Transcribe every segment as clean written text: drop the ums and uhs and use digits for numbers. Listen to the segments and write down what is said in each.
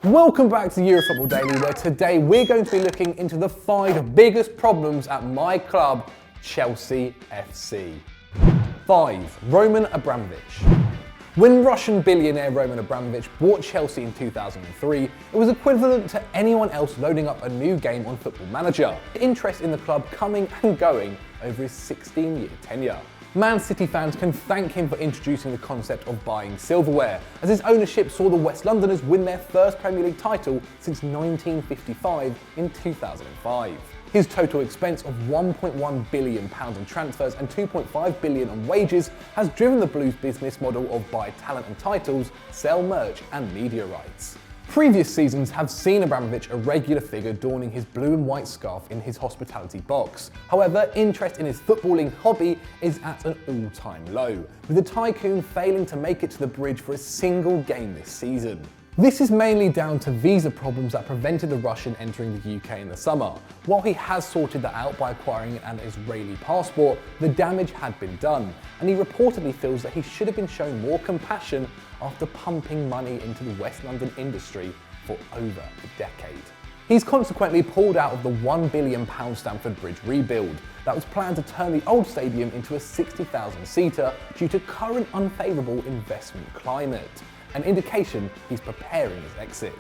Welcome back to Eurofootball Daily, where today we're going to be looking into the 5 biggest problems at my club, Chelsea FC. 5. Roman Abramovich. When Russian billionaire Roman Abramovich bought Chelsea in 2003, it was equivalent to anyone else loading up a new game on Football Manager. Interest in the club coming and going over his 16-year tenure. Man City fans can thank him for introducing the concept of buying silverware, as his ownership saw the West Londoners win their first Premier League title since 1955 in 2005. His total expense of £1.1 billion on transfers and £2.5 billion on wages has driven the Blues' business model of buy talent and titles, sell merch and media rights. Previous seasons have seen Abramovich a regular figure donning his blue and white scarf in his hospitality box. However, interest in his footballing hobby is at an all-time low, with the tycoon failing to make it to the bridge for a single game this season. This is mainly down to visa problems that prevented the Russian entering the UK in the summer. While he has sorted that out by acquiring an Israeli passport, the damage had been done, and he reportedly feels that he should have been shown more compassion after pumping money into the West London industry for over a decade. He's consequently pulled out of the £1 billion Stamford Bridge rebuild that was planned to turn the old stadium into a 60,000-seater due to current unfavourable investment climate, an indication he's preparing his exit.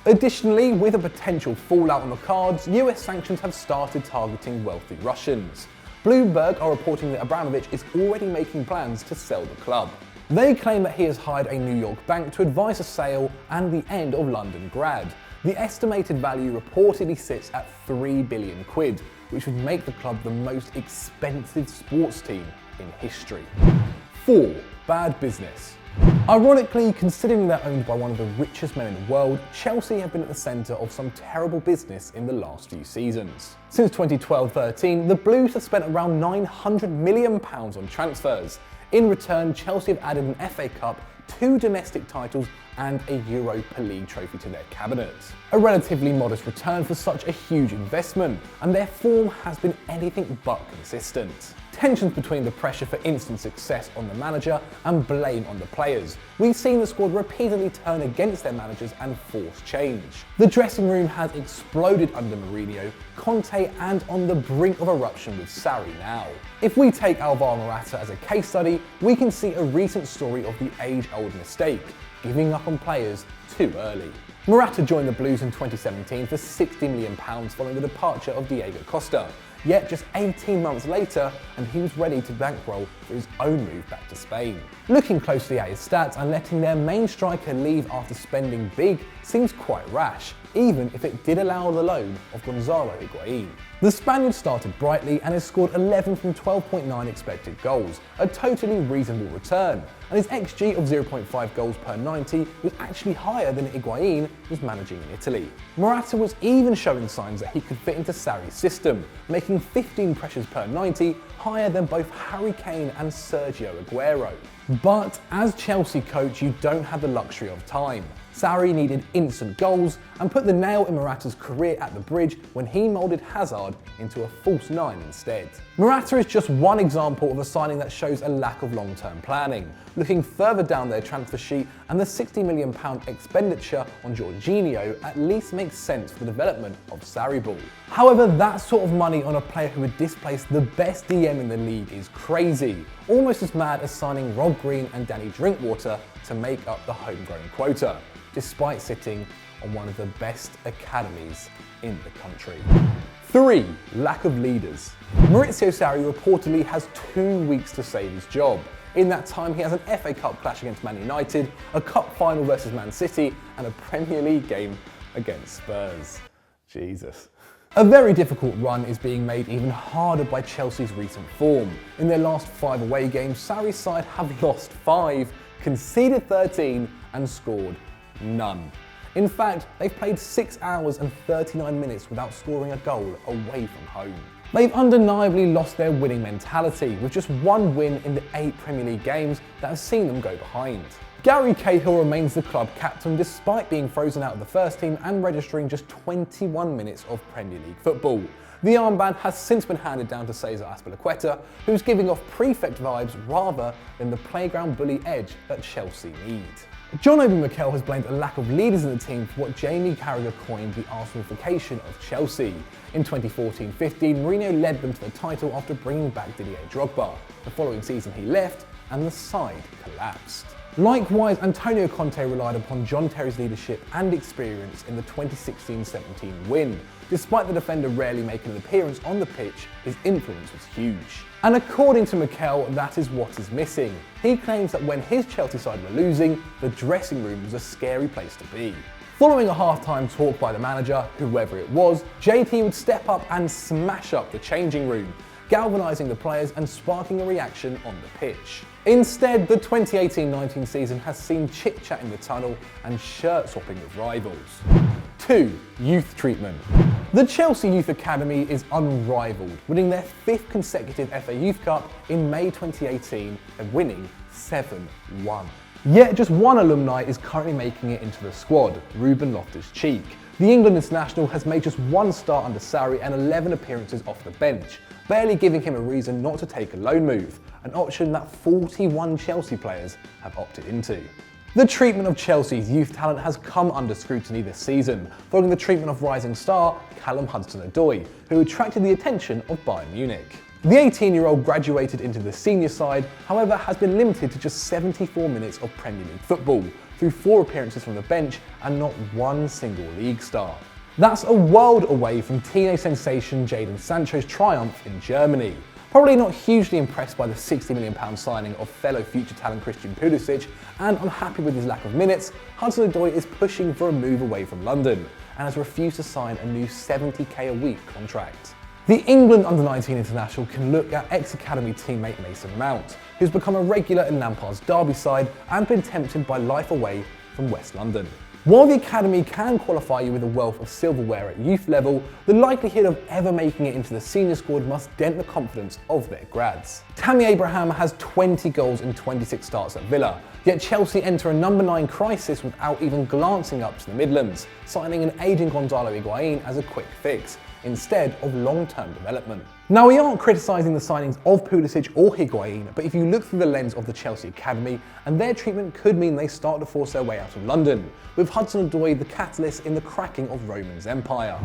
Additionally, with a potential fallout on the cards, US sanctions have started targeting wealthy Russians. Bloomberg are reporting that Abramovich is already making plans to sell the club. They claim that he has hired a New York bank to advise a sale and the end of London Grad. The estimated value reportedly sits at £3 billion, which would make the club the most expensive sports team in history. 4. Bad business. Ironically, considering they're owned by one of the richest men in the world, Chelsea have been at the centre of some terrible business in the last few seasons. Since 2012-13, the Blues have spent around £900 million on transfers. In return, Chelsea have added an FA Cup, 2 domestic titles and a Europa League trophy to their cabinet. A relatively modest return for such a huge investment, and their form has been anything but consistent. Tensions between the pressure for instant success on the manager and blame on the players. We've seen the squad repeatedly turn against their managers and force change. The dressing room has exploded under Mourinho, Conte and on the brink of eruption with Sarri now. If we take Alvaro Morata as a case study, we can see a recent story of the age-old mistake, giving up on players too early. Morata joined the Blues in 2017 for £60 million following the departure of Diego Costa. Yet just 18 months later, and he was ready to bankroll for his own move back to Spain. Looking closely at his stats and letting their main striker leave after spending big seems quite rash, even if it did allow the loan of Gonzalo Higuain. The Spaniard started brightly and has scored 11 from 12.9 expected goals, a totally reasonable return, and his XG of 0.5 goals per 90 was actually higher than Higuain was managing in Italy. Morata was even showing signs that he could fit into Sarri's system, making 15 pressures per 90, higher than both Harry Kane and Sergio Aguero. But as Chelsea coach, you don't have the luxury of time. Sarri needed instant goals and put the nail in Morata's career at the Bridge when he moulded Hazard into a false 9 instead. Morata is just one example of a signing that shows a lack of long-term planning. Looking further down their transfer sheet, and the £60 million expenditure on Jorginho at least makes sense for the development of Sarri ball. However, that sort of money on a player who would displace the best DM in the league is crazy, almost as mad as signing Rob Green and Danny Drinkwater to make up the homegrown quota, despite sitting on one of the best academies in the country. 3. Lack of leaders. Maurizio Sarri reportedly has 2 weeks to save his job. In that time, he has an FA Cup clash against Man United, a Cup final versus Man City, and a Premier League game against Spurs. Jesus. A very difficult run is being made even harder by Chelsea's recent form. In their last 5 away games, Sarri's side have lost 5, conceded 13, and scored none. In fact, they've played 6 hours and 39 minutes without scoring a goal away from home. They've undeniably lost their winning mentality, with just 1 win in the 8 Premier League games that have seen them go behind. Gary Cahill remains the club captain despite being frozen out of the first team and registering just 21 minutes of Premier League football. The armband has since been handed down to Cesar Azpilicueta, who's giving off prefect vibes rather than the playground bully edge that Chelsea need. John Obi Mikel has blamed a lack of leaders in the team for what Jamie Carragher coined the Arsenalification of Chelsea. In 2014-15, Mourinho led them to the title after bringing back Didier Drogba. The following season he left and the side collapsed. Likewise, Antonio Conte relied upon John Terry's leadership and experience in the 2016-17 win. Despite the defender rarely making an appearance on the pitch, his influence was huge. And according to Mikel, that is what is missing. He claims that when his Chelsea side were losing, the dressing room was a scary place to be. Following a half-time talk by the manager, whoever it was, JT would step up and smash up the changing room, galvanising the players and sparking a reaction on the pitch. Instead, the 2018-19 season has seen chit-chat in the tunnel and shirt-swapping with rivals. 2. Youth treatment. The Chelsea Youth Academy is unrivaled, winning their 5th consecutive FA Youth Cup in May 2018 and winning 7-1. Yet just one alumni is currently making it into the squad, Ruben Loftus-Cheek. The England international has made just 1 start under Sarri and 11 appearances off the bench, barely giving him a reason not to take a loan move, an option that 41 Chelsea players have opted into. The treatment of Chelsea's youth talent has come under scrutiny this season, following the treatment of rising star Callum Hudson-Odoi, who attracted the attention of Bayern Munich. The 18-year-old graduated into the senior side, however has been limited to just 74 minutes of Premier League football, through 4 appearances from the bench and not one single league start. That's a world away from teenage sensation Jadon Sancho's triumph in Germany. Probably not hugely impressed by the £60 million signing of fellow future talent Christian Pulisic, and unhappy with his lack of minutes, Hudson-Odoi is pushing for a move away from London and has refused to sign a new £70k a week contract. The England under-19 international can look at ex-academy teammate Mason Mount, who's become a regular in Lampard's Derby side and been tempted by life away from West London. While the academy can qualify you with a wealth of silverware at youth level, the likelihood of ever making it into the senior squad must dent the confidence of their grads. Tammy Abraham has 20 goals in 26 starts at Villa, yet Chelsea enter a number 9 crisis without even glancing up to the Midlands, signing an aging Gonzalo Higuain as a quick fix, instead of long-term development. Now, we aren't criticising the signings of Pulisic or Higuain, but if you look through the lens of the Chelsea academy, and their treatment could mean they start to force their way out of London, with Hudson-Odoi the catalyst in the cracking of Roman's empire.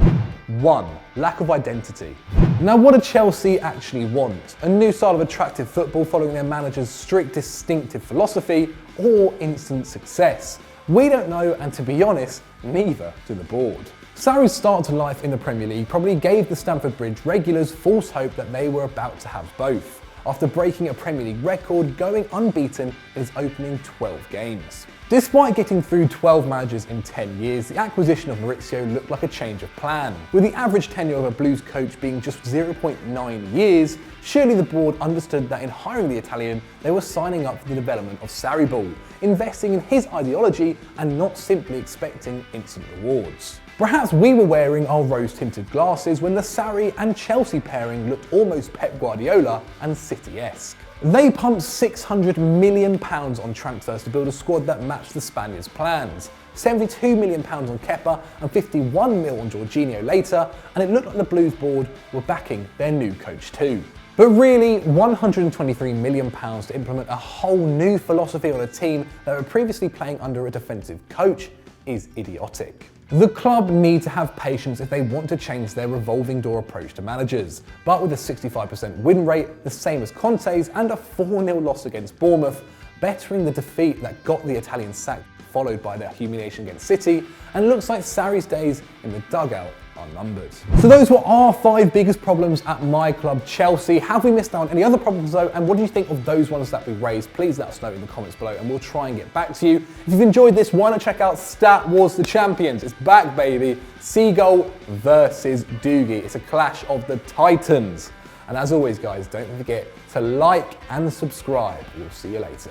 1. Lack of identity. Now, what do Chelsea actually want? A new style of attractive football following their manager's strict, distinctive philosophy, or instant success? We don't know, and to be honest, neither do the board. Sarri's start to life in the Premier League probably gave the Stamford Bridge regulars false hope that they were about to have both, after breaking a Premier League record going unbeaten in his opening 12 games. Despite getting through 12 managers in 10 years, the acquisition of Maurizio looked like a change of plan. With the average tenure of a Blues coach being just 0.9 years, surely the board understood that in hiring the Italian, they were signing up for the development of Sarri ball, investing in his ideology and not simply expecting instant rewards. Perhaps we were wearing our rose-tinted glasses when the Sarri and Chelsea pairing looked almost Pep Guardiola and City-esque. They pumped £600 million on transfers to build a squad that matched the Spaniards' plans. £72 million on Kepa and £51 million on Jorginho later, and it looked like the Blues board were backing their new coach too. But really, £123 million to implement a whole new philosophy on a team that were previously playing under a defensive coach is idiotic. The club need to have patience if they want to change their revolving door approach to managers, but with a 65% win rate, the same as Conte's, and a 4-0 loss against Bournemouth, bettering the defeat that got the Italian sacked, followed by their humiliation against City, and it looks like Sarri's days in the dugout are numbered. So those were our 5 biggest problems at my club, Chelsea. Have we missed out on any other problems though? And what do you think of those ones that we raised? Please let us know in the comments below and we'll try and get back to you. If you've enjoyed this, why not check out Stat Wars the Champions? It's back, baby. Seagull versus Doogie. It's a clash of the titans. And as always, guys, don't forget to like and subscribe. We'll see you later.